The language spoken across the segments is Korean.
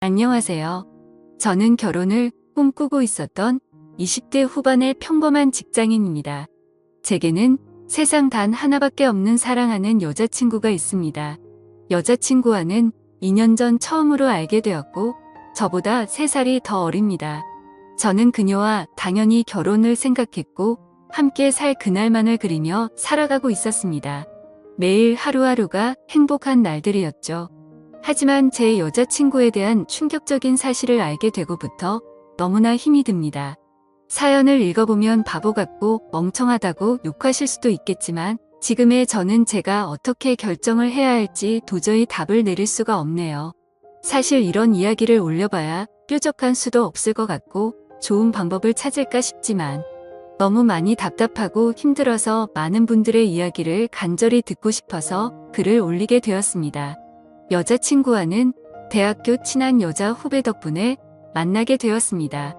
안녕하세요. 저는 결혼을 꿈꾸고 있었던 20대 후반의 평범한 직장인입니다. 제게는 세상 단 하나밖에 없는 사랑하는 여자친구가 있습니다. 여자친구와는 2년 전 처음으로 알게 되었고 저보다 3살이 더 어립니다. 저는 그녀와 당연히 결혼을 생각했고 함께 살 그날만을 그리며 살아가고 있었습니다. 매일 하루하루가 행복한 날들이었죠. 하지만 제 여자친구에 대한 충격적인 사실을 알게 되고부터 너무나 힘이 듭니다. 사연을 읽어보면 바보 같고 멍청하다고 욕하실 수도 있겠지만 지금의 저는 제가 어떻게 결정을 해야 할지 도저히 답을 내릴 수가 없네요. 사실 이런 이야기를 올려봐야 뾰족한 수도 없을 것 같고 좋은 방법을 찾을까 싶지만 너무 많이 답답하고 힘들어서 많은 분들의 이야기를 간절히 듣고 싶어서 글을 올리게 되었습니다. 여자친구와는 대학교 친한 여자 후배 덕분에 만나게 되었습니다.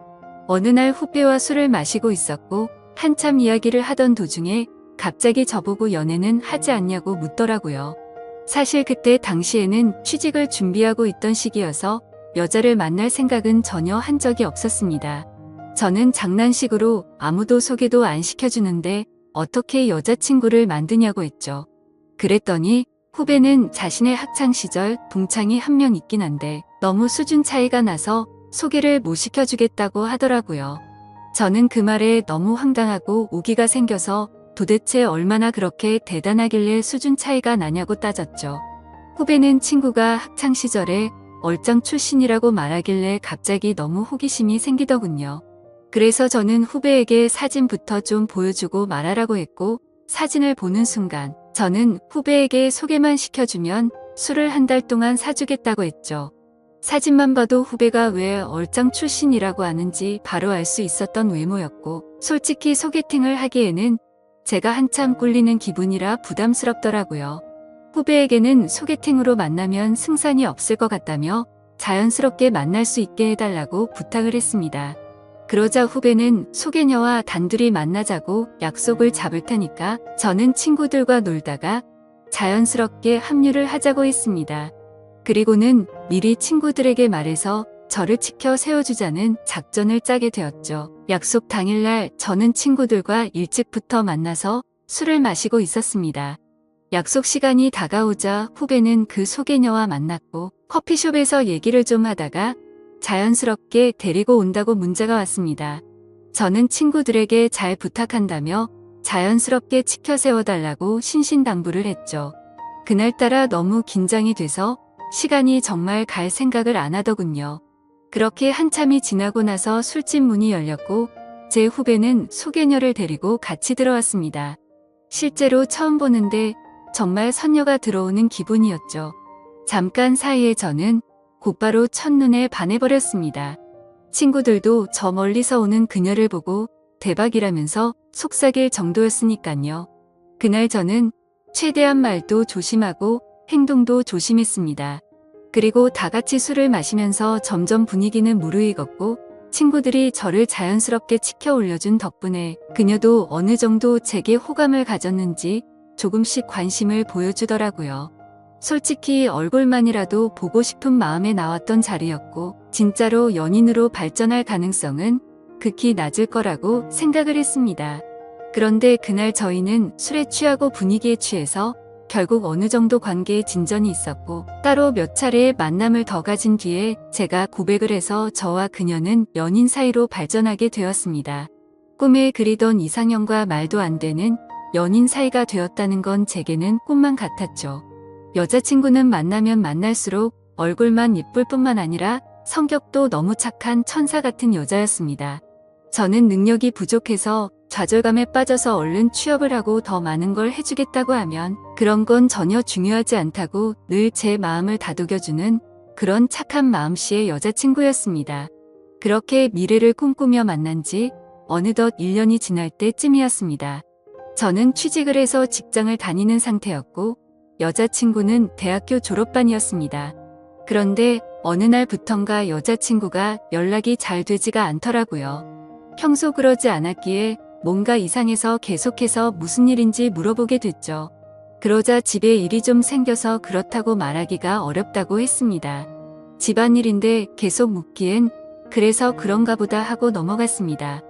어느 날 후배와 술을 마시고 있었고 한참 이야기를 하던 도중에 갑자기 저보고 연애는 하지 않냐고 묻더라고요. 사실 그때 당시에는 취직을 준비하고 있던 시기여서 여자를 만날 생각은 전혀 한 적이 없었습니다. 저는 장난식으로 아무도 소개도 안 시켜주는데 어떻게 여자친구를 만드냐고 했죠. 그랬더니 후배는 자신의 학창시절 동창이 한 명 있긴 한데 너무 수준 차이가 나서 소개를 못 시켜주겠다고 하더라고요. 저는 그 말에 너무 황당하고 오기가 생겨서 도대체 얼마나 그렇게 대단하길래 수준 차이가 나냐고 따졌죠. 후배는 친구가 학창시절에 얼짱 출신이라고 말하길래 갑자기 너무 호기심이 생기더군요. 그래서 저는 후배에게 사진부터 좀 보여주고 말하라고 했고 사진을 보는 순간 저는 후배에게 소개만 시켜주면 술을 한 달 동안 사주겠다고 했죠. 사진만 봐도 후배가 왜 얼짱 출신이라고 하는지 바로 알 수 있었던 외모였고 솔직히 소개팅을 하기에는 제가 한참 꿀리는 기분이라 부담스럽더라고요. 후배에게는 소개팅으로 만나면 승산이 없을 것 같다며 자연스럽게 만날 수 있게 해달라고 부탁을 했습니다. 그러자 후배는 소개녀와 단둘이 만나자고 약속을 잡을 테니까 저는 친구들과 놀다가 자연스럽게 합류를 하자고 했습니다. 그리고는 미리 친구들에게 말해서 저를 치켜 세워주자는 작전을 짜게 되었죠. 약속 당일날 저는 친구들과 일찍부터 만나서 술을 마시고 있었습니다. 약속 시간이 다가오자 후배는 그 소개녀와 만났고 커피숍에서 얘기를 좀 하다가 자연스럽게 데리고 온다고 문자가 왔습니다. 저는 친구들에게 잘 부탁한다며 자연스럽게 치켜 세워달라고 신신당부를 했죠. 그날따라 너무 긴장이 돼서 시간이 정말 갈 생각을 안 하더군요. 그렇게 한참이 지나고 나서 술집 문이 열렸고 제 후배는 소개녀를 데리고 같이 들어왔습니다. 실제로 처음 보는데 정말 선녀가 들어오는 기분이었죠. 잠깐 사이에 저는 곧바로 첫눈에 반해버렸습니다. 친구들도 저 멀리서 오는 그녀를 보고 대박이라면서 속삭일 정도였으니깐요. 그날 저는 최대한 말도 조심하고 행동도 조심했습니다. 그리고 다 같이 술을 마시면서 점점 분위기는 무르익었고 친구들이 저를 자연스럽게 치켜 올려준 덕분에 그녀도 어느 정도 제게 호감을 가졌는지 조금씩 관심을 보여주더라고요. 솔직히 얼굴만이라도 보고 싶은 마음에 나왔던 자리였고 진짜로 연인으로 발전할 가능성은 극히 낮을 거라고 생각을 했습니다. 그런데 그날 저희는 술에 취하고 분위기에 취해서 결국 어느 정도 관계에 진전이 있었고 따로 몇 차례의 만남을 더 가진 뒤에 제가 고백을 해서 저와 그녀는 연인 사이로 발전하게 되었습니다. 꿈에 그리던 이상형과 말도 안 되는 연인 사이가 되었다는 건 제게는 꿈만 같았죠. 여자친구는 만나면 만날수록 얼굴만 예쁠 뿐만 아니라 성격도 너무 착한 천사 같은 여자였습니다. 저는 능력이 부족해서 좌절감에 빠져서 얼른 취업을 하고 더 많은 걸 해주겠다고 하면 그런 건 전혀 중요하지 않다고 늘 제 마음을 다독여주는 그런 착한 마음씨의 여자친구였습니다. 그렇게 미래를 꿈꾸며 만난 지 어느덧 1년이 지날 때쯤이었습니다. 저는 취직을 해서 직장을 다니는 상태였고 여자친구는 대학교 졸업반이었습니다. 그런데 어느 날부턴가 여자친구가 연락이 잘 되지가 않더라고요. 평소 그러지 않았기에 뭔가 이상해서 계속해서 무슨 일인지 물어보게 됐죠. 그러자 집에 일이 좀 생겨서 그렇다고 말하기가 어렵다고 했습니다. 집안일인데 계속 묻기엔 그래서 그런가 보다 하고 넘어갔습니다.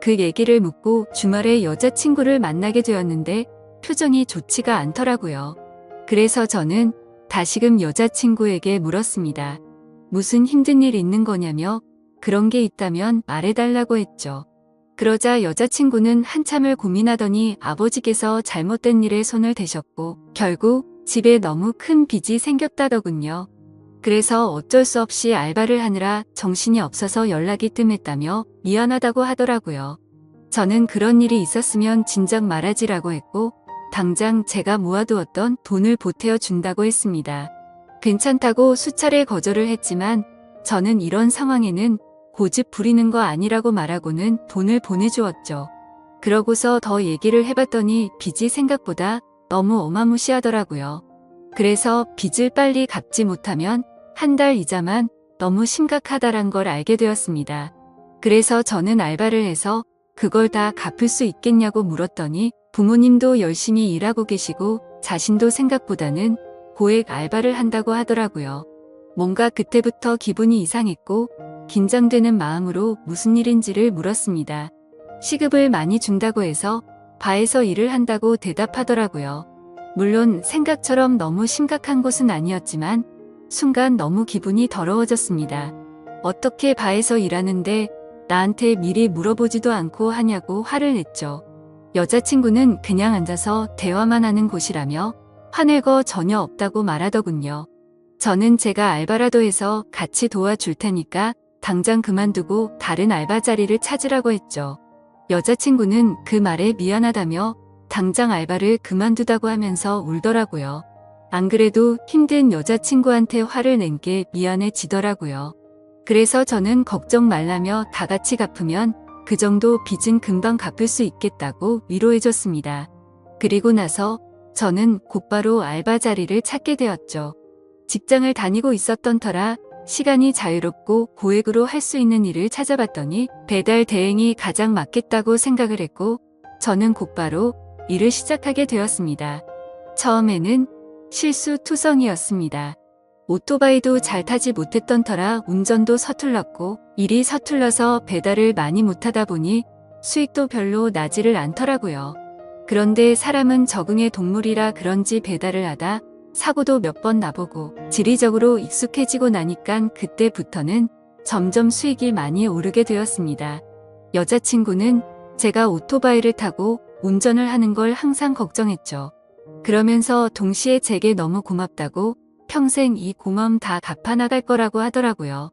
그 얘기를 묻고 주말에 여자친구를 만나게 되었는데 표정이 좋지가 않더라고요. 그래서 저는 다시금 여자친구에게 물었습니다. 무슨 힘든 일 있는 거냐며 그런 게 있다면 말해달라고 했죠. 그러자 여자친구는 한참을 고민하더니 아버지께서 잘못된 일에 손을 대셨고 결국 집에 너무 큰 빚이 생겼다더군요. 그래서 어쩔 수 없이 알바를 하느라 정신이 없어서 연락이 뜸했다며 미안하다고 하더라고요. 저는 그런 일이 있었으면 진작 말하지라고 했고 당장 제가 모아두었던 돈을 보태어 준다고 했습니다. 괜찮다고 수차례 거절을 했지만 저는 이런 상황에는 고집 부리는 거 아니라고 말하고는 돈을 보내주었죠. 그러고서 더 얘기를 해봤더니 빚이 생각보다 너무 어마무시하더라고요. 그래서 빚을 빨리 갚지 못하면 한 달 이자만 너무 심각하다란 걸 알게 되었습니다. 그래서 저는 알바를 해서 그걸 다 갚을 수 있겠냐고 물었더니 부모님도 열심히 일하고 계시고 자신도 생각보다는 고액 알바를 한다고 하더라고요. 뭔가 그때부터 기분이 이상했고 긴장되는 마음으로 무슨 일인지를 물었습니다. 시급을 많이 준다고 해서 바에서 일을 한다고 대답하더라고요. 물론 생각처럼 너무 심각한 것은 아니었지만 순간 너무 기분이 더러워졌습니다. 어떻게 바에서 일하는데 나한테 미리 물어보지도 않고 하냐고 화를 냈죠. 여자친구는 그냥 앉아서 대화만 하는 곳이라며 화낼 거 전혀 없다고 말하더군요. 저는 제가 알바라도 해서 같이 도와줄 테니까 당장 그만두고 다른 알바 자리를 찾으라고 했죠. 여자친구는 그 말에 미안하다며 당장 알바를 그만두다고 하면서 울더라고요. 안 그래도 힘든 여자친구한테 화를 낸 게 미안해지더라고요. 그래서 저는 걱정 말라며 다 같이 갚으면 그 정도 빚은 금방 갚을 수 있겠다고 위로해줬습니다. 그리고 나서 저는 곧바로 알바 자리를 찾게 되었죠. 직장을 다니고 있었던 터라 시간이 자유롭고 고액으로 할 수 있는 일을 찾아봤더니 배달 대행이 가장 맞겠다고 생각을 했고 저는 곧바로 일을 시작하게 되었습니다. 처음에는 실수투성이었습니다. 오토바이도 잘 타지 못했던 터라 운전도 서툴렀고 일이 서툴러서 배달을 많이 못하다 보니 수익도 별로 나지를 않더라고요. 그런데 사람은 적응의 동물이라 그런지 배달을 하다 사고도 몇 번 나보고 지리적으로 익숙해지고 나니까 그때부터는 점점 수익이 많이 오르게 되었습니다. 여자친구는 제가 오토바이를 타고 운전을 하는 걸 항상 걱정했죠. 그러면서 동시에 제게 너무 고맙다고 평생 이 고마움 다 갚아나갈 거라고 하더라고요.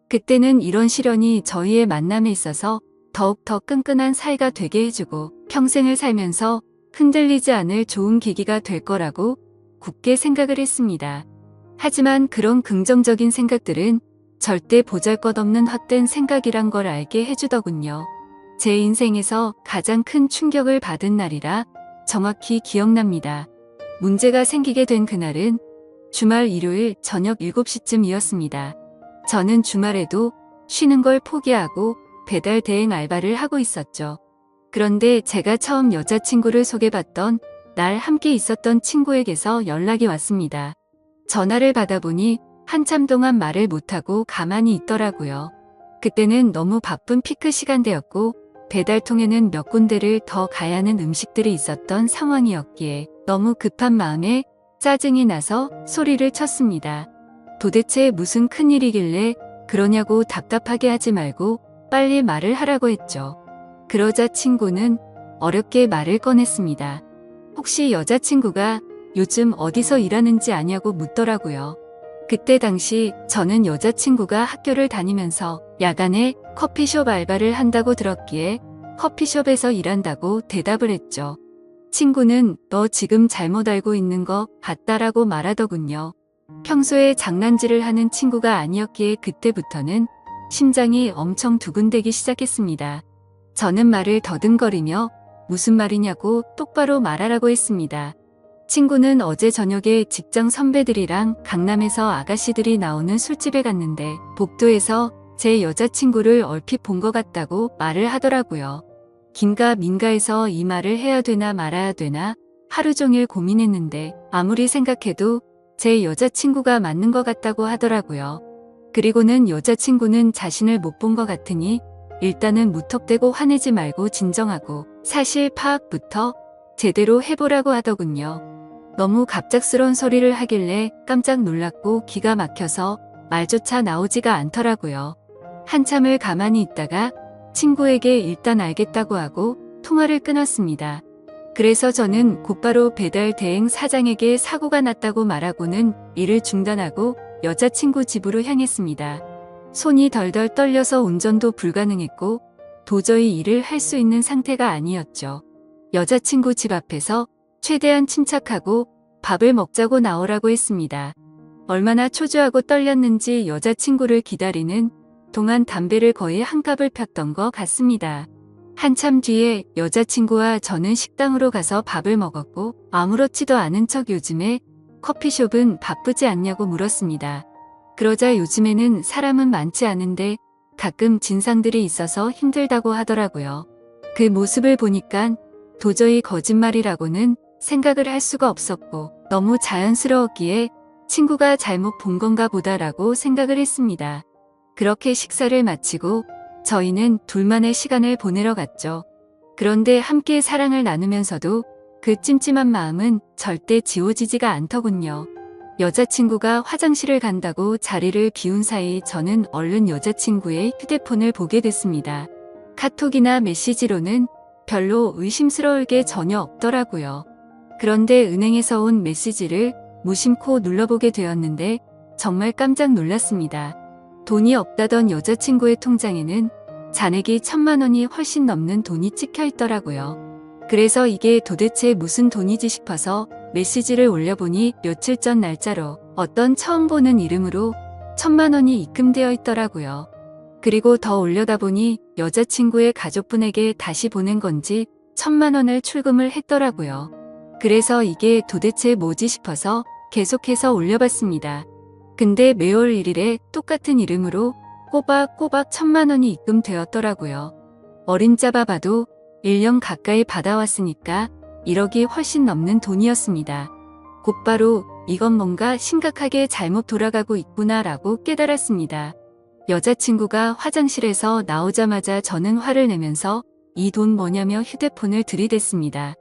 그때는 이런 시련이 저희의 만남에 있어서 더욱 더 끈끈한 사이가 되게 해주고 평생을 살면서 흔들리지 않을 좋은 계기가 될 거라고 굳게 생각을 했습니다. 하지만 그런 긍정적인 생각들은 절대 보잘것없는 헛된 생각이란 걸 알게 해주더군요. 제 인생에서 가장 큰 충격을 받은 날이라 정확히 기억납니다. 문제가 생기게 된 그날은 주말 일요일 저녁 7시쯤이었습니다. 저는 주말에도 쉬는 걸 포기하고 배달 대행 알바를 하고 있었죠. 그런데 제가 처음 여자친구를 소개받던 날 함께 있었던 친구에게서 연락이 왔습니다. 전화를 받아보니 한참 동안 말을 못하고 가만히 있더라고요. 그때는 너무 바쁜 피크 시간대였고 배달통에는 몇 군데를 더 가야 하는 음식들이 있었던 상황이었기에 너무 급한 마음에 짜증이 나서 소리를 쳤습니다. 도대체 무슨 큰일이길래 그러냐고 답답하게 하지 말고 빨리 말을 하라고 했죠. 그러자 친구는 어렵게 말을 꺼냈습니다. 혹시 여자친구가 요즘 어디서 일하는지 아냐고 묻더라고요. 그때 당시 저는 여자친구가 학교를 다니면서 야간에 커피숍 알바를 한다고 들었기에 커피숍에서 일한다고 대답을 했죠. 친구는 너 지금 잘못 알고 있는 거 같다라고 말하더군요. 평소에 장난질을 하는 친구가 아니었기에 그때부터는 심장이 엄청 두근대기 시작했습니다. 저는 말을 더듬거리며 무슨 말이냐고 똑바로 말하라고 했습니다. 친구는 어제 저녁에 직장 선배들이랑 강남에서 아가씨들이 나오는 술집에 갔는데 복도에서 제 여자친구를 얼핏 본 것 같다고 말을 하더라고요. 긴가 민가해서 이 말을 해야 되나 말아야 되나 하루 종일 고민했는데 아무리 생각해도 제 여자친구가 맞는 것 같다고 하더라고요. 그리고는 여자친구는 자신을 못 본 것 같으니 일단은 무턱대고 화내지 말고 진정하고 사실 파악부터 제대로 해보라고 하더군요. 너무 갑작스러운 소리를 하길래 깜짝 놀랐고 기가 막혀서 말조차 나오지가 않더라고요. 한참을 가만히 있다가 친구에게 일단 알겠다고 하고 통화를 끊었습니다. 그래서 저는 곧바로 배달 대행 사장에게 사고가 났다고 말하고는 일을 중단하고 여자친구 집으로 향했습니다. 손이 덜덜 떨려서 운전도 불가능했고 도저히 일을 할 수 있는 상태가 아니었죠. 여자친구 집 앞에서 최대한 침착하고 밥을 먹자고 나오라고 했습니다. 얼마나 초조하고 떨렸는지 여자친구를 기다리는 동안 담배를 거의 한 갑을 폈던 것 같습니다. 한참 뒤에 여자친구와 저는 식당으로 가서 밥을 먹었고 아무렇지도 않은 척 요즘에 커피숍은 바쁘지 않냐고 물었습니다. 그러자 요즘에는 사람은 많지 않은데 가끔 진상들이 있어서 힘들다고 하더라고요. 그 모습을 보니까 도저히 거짓말이라고는 생각을 할 수가 없었고 너무 자연스러웠기에 친구가 잘못 본 건가 보다라고 생각을 했습니다. 그렇게 식사를 마치고 저희는 둘만의 시간을 보내러 갔죠. 그런데 함께 사랑을 나누면서도 그 찜찜한 마음은 절대 지워지지가 않더군요. 여자친구가 화장실을 간다고 자리를 비운 사이 저는 얼른 여자친구의 휴대폰을 보게 됐습니다. 카톡이나 메시지로는 별로 의심스러울 게 전혀 없더라고요. 그런데 은행에서 온 메시지를 무심코 눌러보게 되었는데 정말 깜짝 놀랐습니다. 돈이 없다던 여자친구의 통장에는 잔액이 1,000만 원이 훨씬 넘는 돈이 찍혀 있더라고요. 그래서 이게 도대체 무슨 돈이지 싶어서 메시지를 올려보니 며칠 전 날짜로 어떤 처음 보는 이름으로 1,000만 원이 입금되어 있더라고요. 그리고 더 올려다 보니 여자친구의 가족분에게 다시 보낸 건지 1,000만 원을 출금을 했더라고요. 그래서 이게 도대체 뭐지 싶어서 계속해서 올려봤습니다. 근데 매월 1일에 똑같은 이름으로 꼬박꼬박 1,000만 원이 입금되었더라고요. 어림잡아 봐도 1년 가까이 받아왔으니까 1억이 훨씬 넘는 돈이었습니다. 곧바로 이건 뭔가 심각하게 잘못 돌아가고 있구나라고 깨달았습니다. 여자친구가 화장실에서 나오자마자 저는 화를 내면서 이 돈 뭐냐며 휴대폰을 들이댔습니다.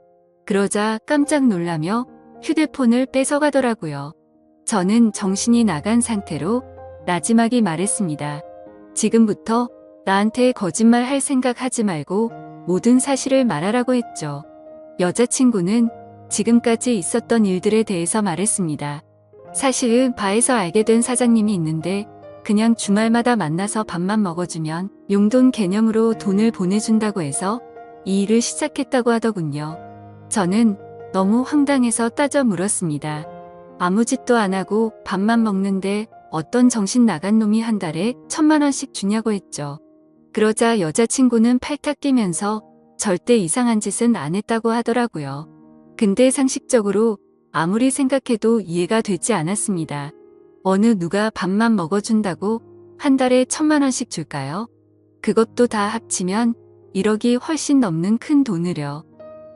그러자 깜짝 놀라며 휴대폰을 뺏어가더라고요. 저는 정신이 나간 상태로 나지막이 말했습니다. 지금부터 나한테 거짓말 할 생각 하지 말고 모든 사실을 말하라고 했죠. 여자친구는 지금까지 있었던 일들에 대해서 말했습니다. 사실은 바에서 알게 된 사장님이 있는데 그냥 주말마다 만나서 밥만 먹어주면 용돈 개념으로 돈을 보내준다고 해서 이 일을 시작했다고 하더군요. 저는 너무 황당해서 따져 물었습니다. 아무 짓도 안 하고 밥만 먹는데 어떤 정신 나간 놈이 한 달에 1,000만 원씩 주냐고 했죠. 그러자 여자친구는 팔딱 뛰면서 절대 이상한 짓은 안 했다고 하더라고요. 근데 상식적으로 아무리 생각해도 이해가 되지 않았습니다. 어느 누가 밥만 먹어준다고 한 달에 1,000만 원씩 줄까요? 그것도 다 합치면 1억이 훨씬 넘는 큰 돈을요.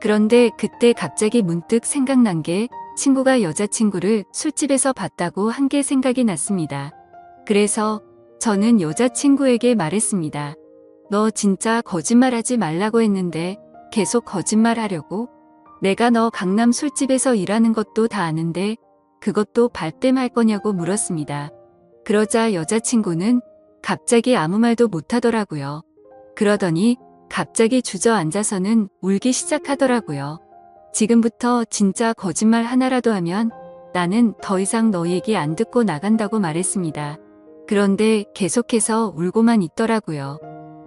그런데 그때 갑자기 문득 생각난 게 친구가 여자친구를 술집에서 봤다고 한 게 생각이 났습니다. 그래서 저는 여자친구에게 말했습니다. 너 진짜 거짓말하지 말라고 했는데 계속 거짓말하려고? 내가 너 강남 술집에서 일하는 것도 다 아는데 그것도 발뺌할 거냐고 물었습니다. 그러자 여자친구는 갑자기 아무 말도 못하더라고요. 그러더니 갑자기 주저앉아서는 울기 시작하더라고요. 지금부터 진짜 거짓말 하나라도 하면 나는 더 이상 너 얘기 안 듣고 나간다고 말했습니다. 그런데 계속해서 울고만 있더라고요.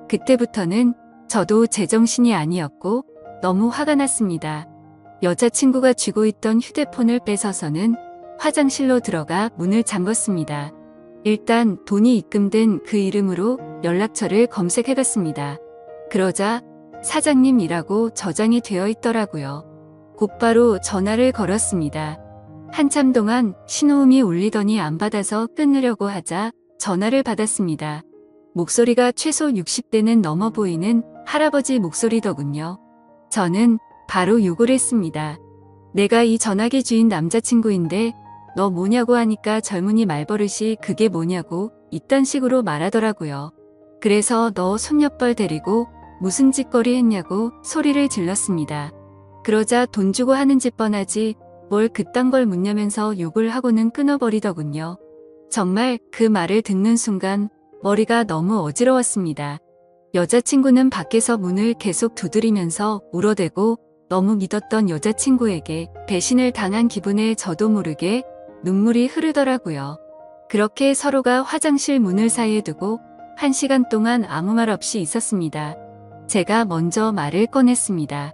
그때부터는 저도 제정신이 아니었고 너무 화가 났습니다. 여자친구가 쥐고 있던 휴대폰을 뺏어서는 화장실로 들어가 문을 잠궜습니다. 일단 돈이 입금된 그 이름으로 연락처를 검색해봤습니다. 그러자 사장님이라고 저장이 되어 있더라고요. 곧바로 전화를 걸었습니다. 한참 동안 신호음이 울리더니 안 받아서 끊으려고 하자 전화를 받았습니다. 목소리가 최소 60대는 넘어 보이는 할아버지 목소리더군요. 저는 바로 욕을 했습니다. 내가 이 전화기 주인 남자친구인데 너 뭐냐고 하니까 젊은이 말버릇이 그게 뭐냐고 이딴 식으로 말하더라고요. 그래서 너 손녀뻘 데리고 무슨 짓거리 했냐고 소리를 질렀습니다. 그러자 돈 주고 하는 짓 뻔하지 뭘 그딴 걸 묻냐면서 욕을 하고는 끊어버리더군요. 정말 그 말을 듣는 순간 머리가 너무 어지러웠습니다. 여자친구는 밖에서 문을 계속 두드리면서 울어대고 너무 믿었던 여자친구에게 배신을 당한 기분에 저도 모르게 눈물이 흐르더라고요. 그렇게 서로가 화장실 문을 사이에 두고 1시간 동안 아무 말 없이 있었습니다. 제가 먼저 말을 꺼냈습니다.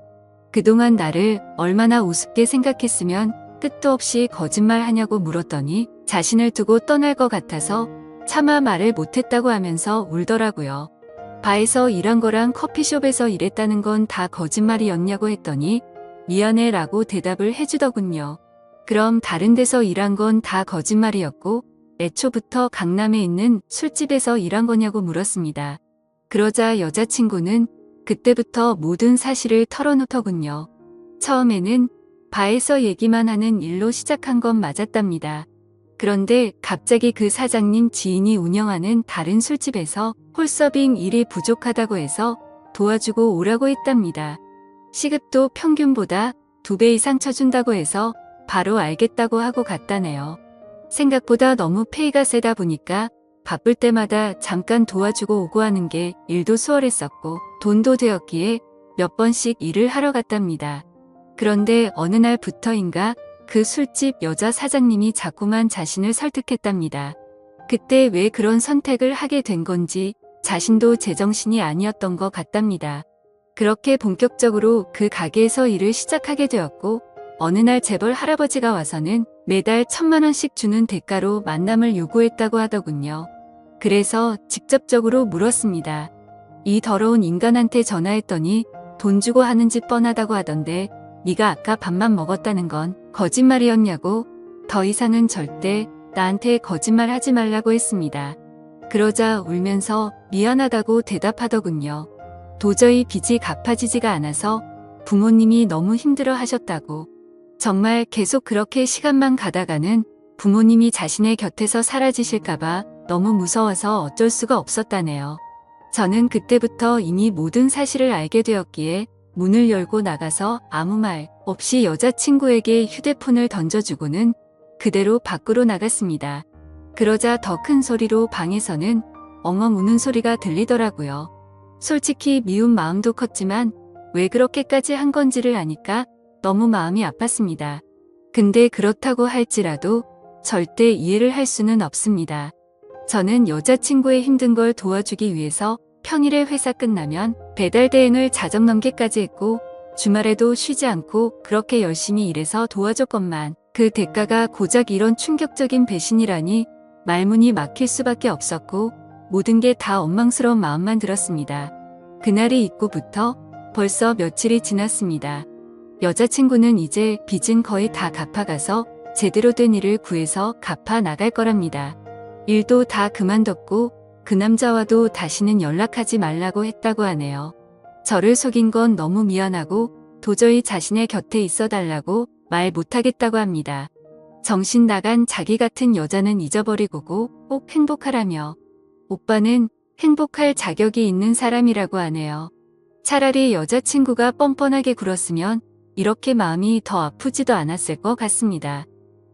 그동안 나를 얼마나 우습게 생각했으면 끝도 없이 거짓말하냐고 물었더니 자신을 두고 떠날 것 같아서 차마 말을 못했다고 하면서 울더라고요. 바에서 일한 거랑 커피숍에서 일했다는 건 다 거짓말이었냐고 했더니 미안해 라고 대답을 해주더군요. 그럼 다른 데서 일한 건 다 거짓말이었고 애초부터 강남에 있는 술집에서 일한 거냐고 물었습니다. 그러자 여자친구는 그때부터 모든 사실을 털어놓더군요. 처음에는 바에서 얘기만 하는 일로 시작한 건 맞았답니다. 그런데 갑자기 그 사장님 지인이 운영하는 다른 술집에서 홀서빙 일이 부족하다고 해서 도와주고 오라고 했답니다. 시급도 평균보다 2배 이상 쳐준다고 해서 바로 알겠다고 하고 갔다네요. 생각보다 너무 페이가 세다 보니까 바쁠 때마다 잠깐 도와주고 오고 하는 게 일도 수월했었고 돈도 되었기에 몇 번씩 일을 하러 갔답니다. 그런데 어느 날부터인가 그 술집 여자 사장님이 자꾸만 자신을 설득했답니다. 그때 왜 그런 선택을 하게 된 건지 자신도 제정신이 아니었던 것 같답니다. 그렇게 본격적으로 그 가게에서 일을 시작하게 되었고 어느 날 재벌 할아버지가 와서는 매달 1,000만 원씩 주는 대가로 만남을 요구했다고 하더군요. 그래서 직접적으로 물었습니다. 이 더러운 인간한테 전화했더니 돈 주고 하는 짓 뻔하다고 하던데 네가 아까 밥만 먹었다는 건 거짓말이었냐고. 더 이상은 절대 나한테 거짓말 하지 말라고 했습니다. 그러자 울면서 미안하다고 대답하더군요. 도저히 빚이 갚아지지가 않아서 부모님이 너무 힘들어 하셨다고. 정말 계속 그렇게 시간만 가다가는 부모님이 자신의 곁에서 사라지실까봐 너무 무서워서 어쩔 수가 없었다네요. 저는 그때부터 이미 모든 사실을 알게 되었기에 문을 열고 나가서 아무 말 없이 여자친구에게 휴대폰을 던져주고는 그대로 밖으로 나갔습니다. 그러자 더 큰 소리로 방에서는 엉엉 우는 소리가 들리더라고요. 솔직히 미운 마음도 컸지만 왜 그렇게까지 한 건지를 아니까 너무 마음이 아팠습니다. 근데 그렇다고 할지라도 절대 이해를 할 수는 없습니다. 저는 여자친구의 힘든 걸 도와주기 위해서 평일에 회사 끝나면 배달 대행을 자정 넘게까지 했고 주말에도 쉬지 않고 그렇게 열심히 일해서 도와줬건만 그 대가가 고작 이런 충격적인 배신이라니 말문이 막힐 수밖에 없었고 모든 게 다 원망스러운 마음만 들었습니다. 그날이 있고부터 벌써 며칠이 지났습니다. 여자친구는 이제 빚은 거의 다 갚아가서 제대로 된 일을 구해서 갚아 나갈 거랍니다. 일도 다 그만뒀고 그 남자와도 다시는 연락하지 말라고 했다고 하네요. 저를 속인 건 너무 미안하고 도저히 자신의 곁에 있어 달라고 말 못하겠다고 합니다. 정신 나간 자기 같은 여자는 잊어버리고 꼭 행복하라며 오빠는 행복할 자격이 있는 사람이라고 하네요. 차라리 여자친구가 뻔뻔하게 굴었으면 이렇게 마음이 더 아프지도 않았을 것 같습니다.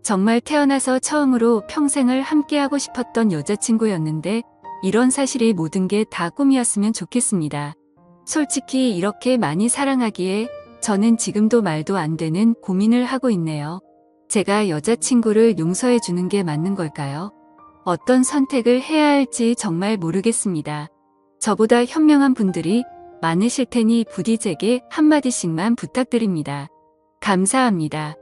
정말 태어나서 처음으로 평생을 함께하고 싶었던 여자친구였는데 이런 사실이 모든 게 다 꿈이었으면 좋겠습니다. 솔직히 이렇게 많이 사랑하기에 저는 지금도 말도 안 되는 고민을 하고 있네요. 제가 여자친구를 용서해 주는 게 맞는 걸까요? 어떤 선택을 해야 할지 정말 모르겠습니다. 저보다 현명한 분들이 많으실 테니 부디 제게 한마디씩만 부탁드립니다. 감사합니다.